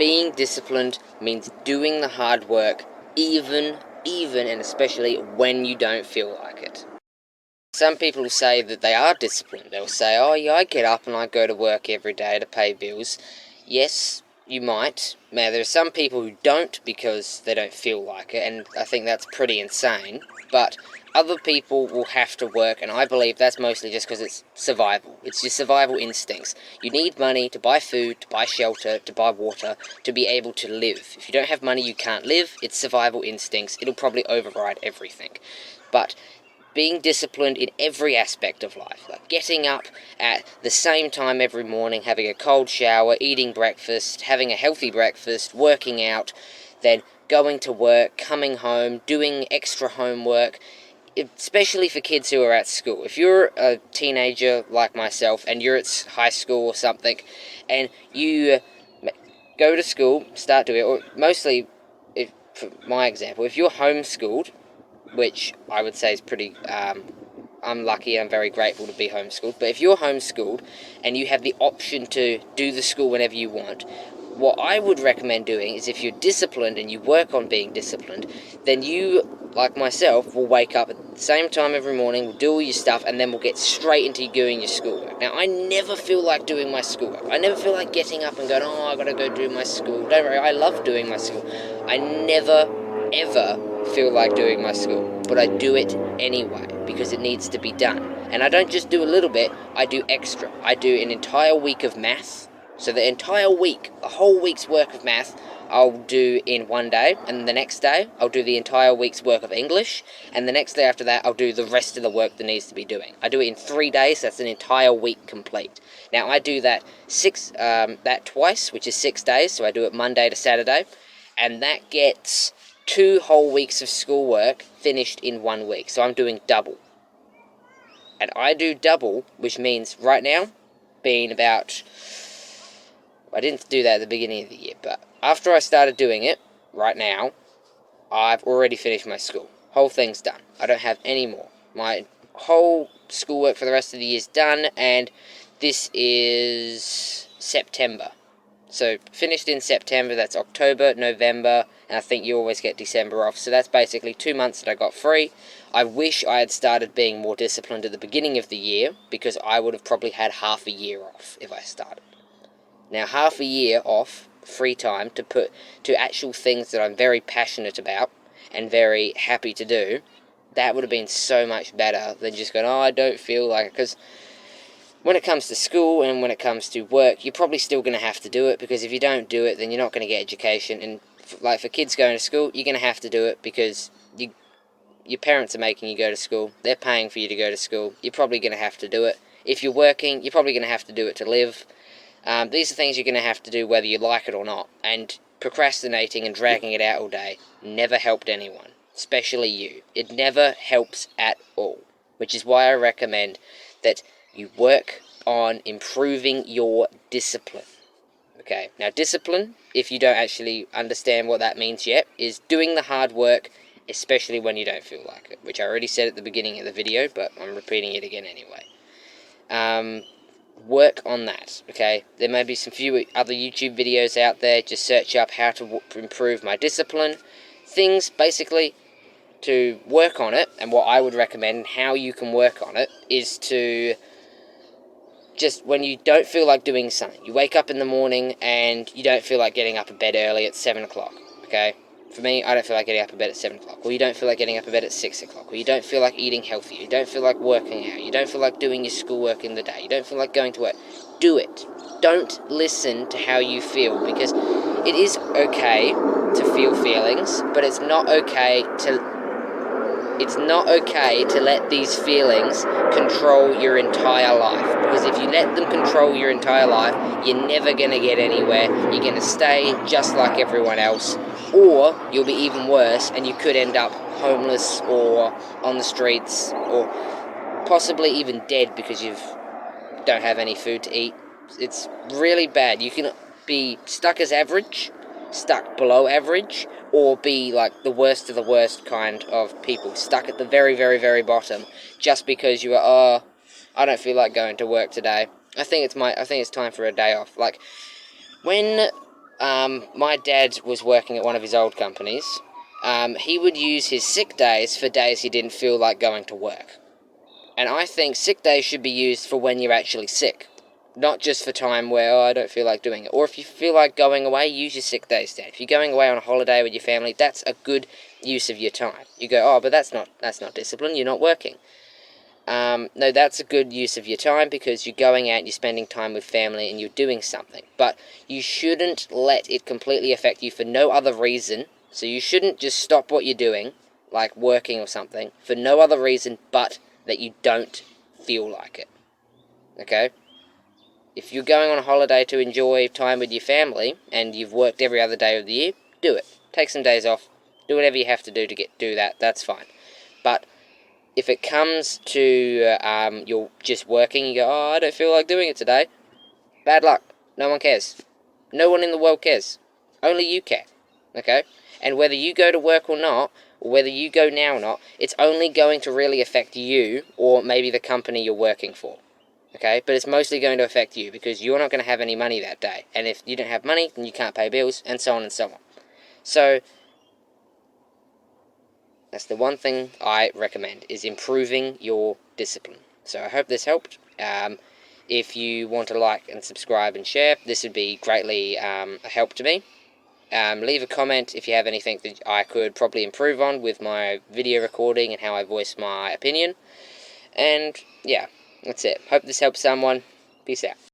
being disciplined means doing the hard work, even and especially when you don't feel like it. Some people say that they are disciplined. They'll say, oh yeah, I get up and I go to work every day to pay bills. Yes, you might. Now, there are some people who don't because they don't feel like it, and I think that's pretty insane. But other people will have to work, and I believe that's mostly just because it's survival. It's your survival instincts. You need money to buy food, to buy shelter, to buy water, to be able to live. If you don't have money, you can't live. It's survival instincts. It'll probably override everything. But being disciplined in every aspect of life, like getting up at the same time every morning, having a cold shower, eating breakfast, having a healthy breakfast, working out, then going to work, coming home, doing extra homework, especially for kids who are at school. If you're a teenager like myself and you're at high school or something, and you go to school, start doing it, or mostly, if, for my example, if you're homeschooled, which I would say is pretty, I'm lucky, I'm very grateful to be homeschooled, but if you're homeschooled and you have the option to do the school whenever you want, what I would recommend doing is if you're disciplined and you work on being disciplined, then you, like myself, will wake up at the same time every morning, will do all your stuff, and then we'll get straight into doing your schoolwork. Now, I never feel like doing my schoolwork. I never feel like getting up and going, oh, I gotta go do my school. Don't worry, I love doing my school. I never, ever feel like doing my school, but I do it anyway because it needs to be done. And I don't just do a little bit, I do extra. I do an entire week of math. So the entire week, a whole week's work of math, I'll do in one day, and the next day I'll do the entire week's work of English, and the next day after that I'll do the rest of the work that needs to be doing. I do it in 3 days, that's an entire week complete. Now I do that twice, which is 6 days, so I do it Monday to Saturday, and that gets 2 whole weeks of schoolwork finished in 1 week, so I'm doing double. And I do double, which means right now, being about, I didn't do that at the beginning of the year, but after I started doing it, right now, I've already finished my school. Whole thing's done. I don't have any more. My whole schoolwork for the rest of the year is done, and this is September. So finished in September, that's October, November, and I think you always get December off. So that's basically 2 months that I got free. I wish I had started being more disciplined at the beginning of the year, because I would have probably had half a year off if I started. Now, half a year off, free time, to put to actual things that I'm very passionate about and very happy to do, that would have been so much better than just going, oh, I don't feel like it. Because when it comes to school and when it comes to work, you're probably still going to have to do it, because if you don't do it, then you're not going to get education. And like for kids going to school, you're going to have to do it because your parents are making you go to school. They're paying for you to go to school. You're probably going to have to do it. If you're working, you're probably going to have to do it to live. These are things you're going to have to do whether you like it or not. And procrastinating and dragging it out all day never helped anyone, especially you. It never helps at all, which is why I recommend that you work on improving your discipline. Okay, now discipline, if you don't actually understand what that means yet, is doing the hard work, especially when you don't feel like it, which I already said at the beginning of the video, but I'm repeating it again anyway. Work on that, okay? There may be some few other YouTube videos out there. Just search up how to improve my discipline. Things, basically, to work on it, and what I would recommend, how you can work on it, is to just, when you don't feel like doing something, you wake up in the morning and you don't feel like getting up in bed early at 7 o'clock, okay? For me, I don't feel like getting up in bed at 7 o'clock, or you don't feel like getting up in bed at 6 o'clock, or you don't feel like eating healthy, you don't feel like working out, you don't feel like doing your schoolwork in the day, you don't feel like going to work. Do it. Don't listen to how you feel, because it is okay to feel feelings, but it's not okay to let these feelings control your entire life. Because if you let them control your entire life, you're never going to get anywhere. You're going to stay just like everyone else. Or you'll be even worse, and you could end up homeless or on the streets, or possibly even dead because you don't have any food to eat. It's really bad. You can be stuck as average, stuck below average, or be like the worst of the worst kind of people, stuck at the very, very, very bottom, just because you are, I don't feel like going to work today. I think it's time for a day off. Like, when my dad was working at one of his old companies. He would use his sick days for days he didn't feel like going to work. And I think sick days should be used for when you're actually sick. Not just for time where, I don't feel like doing it. Or if you feel like going away, use your sick days then. If you're going away on a holiday with your family, that's a good use of your time. You go, oh, but that's not discipline, you're not working. No, that's a good use of your time because you're going out and you're spending time with family and you're doing something. But you shouldn't let it completely affect you for no other reason. So you shouldn't just stop what you're doing, like working or something, for no other reason but that you don't feel like it. Okay? If you're going on a holiday to enjoy time with your family and you've worked every other day of the year, do it. Take some days off. Do whatever you have to do do that. That's fine. But if it comes to you're just working, you go, oh, I don't feel like doing it today. Bad luck. No one cares. No one in the world cares. Only you care. Okay? And whether you go to work or not, or whether you go now or not, it's only going to really affect you or maybe the company you're working for. Okay? But it's mostly going to affect you because you're not going to have any money that day. And if you don't have money, then you can't pay bills, and so on and so on. So that's the one thing I recommend, is improving your discipline. So I hope this helped. If you want to like and subscribe and share, this would be greatly a help to me. Leave a comment if you have anything that I could probably improve on with my video recording and how I voice my opinion. And yeah, that's it. Hope this helps someone. Peace out.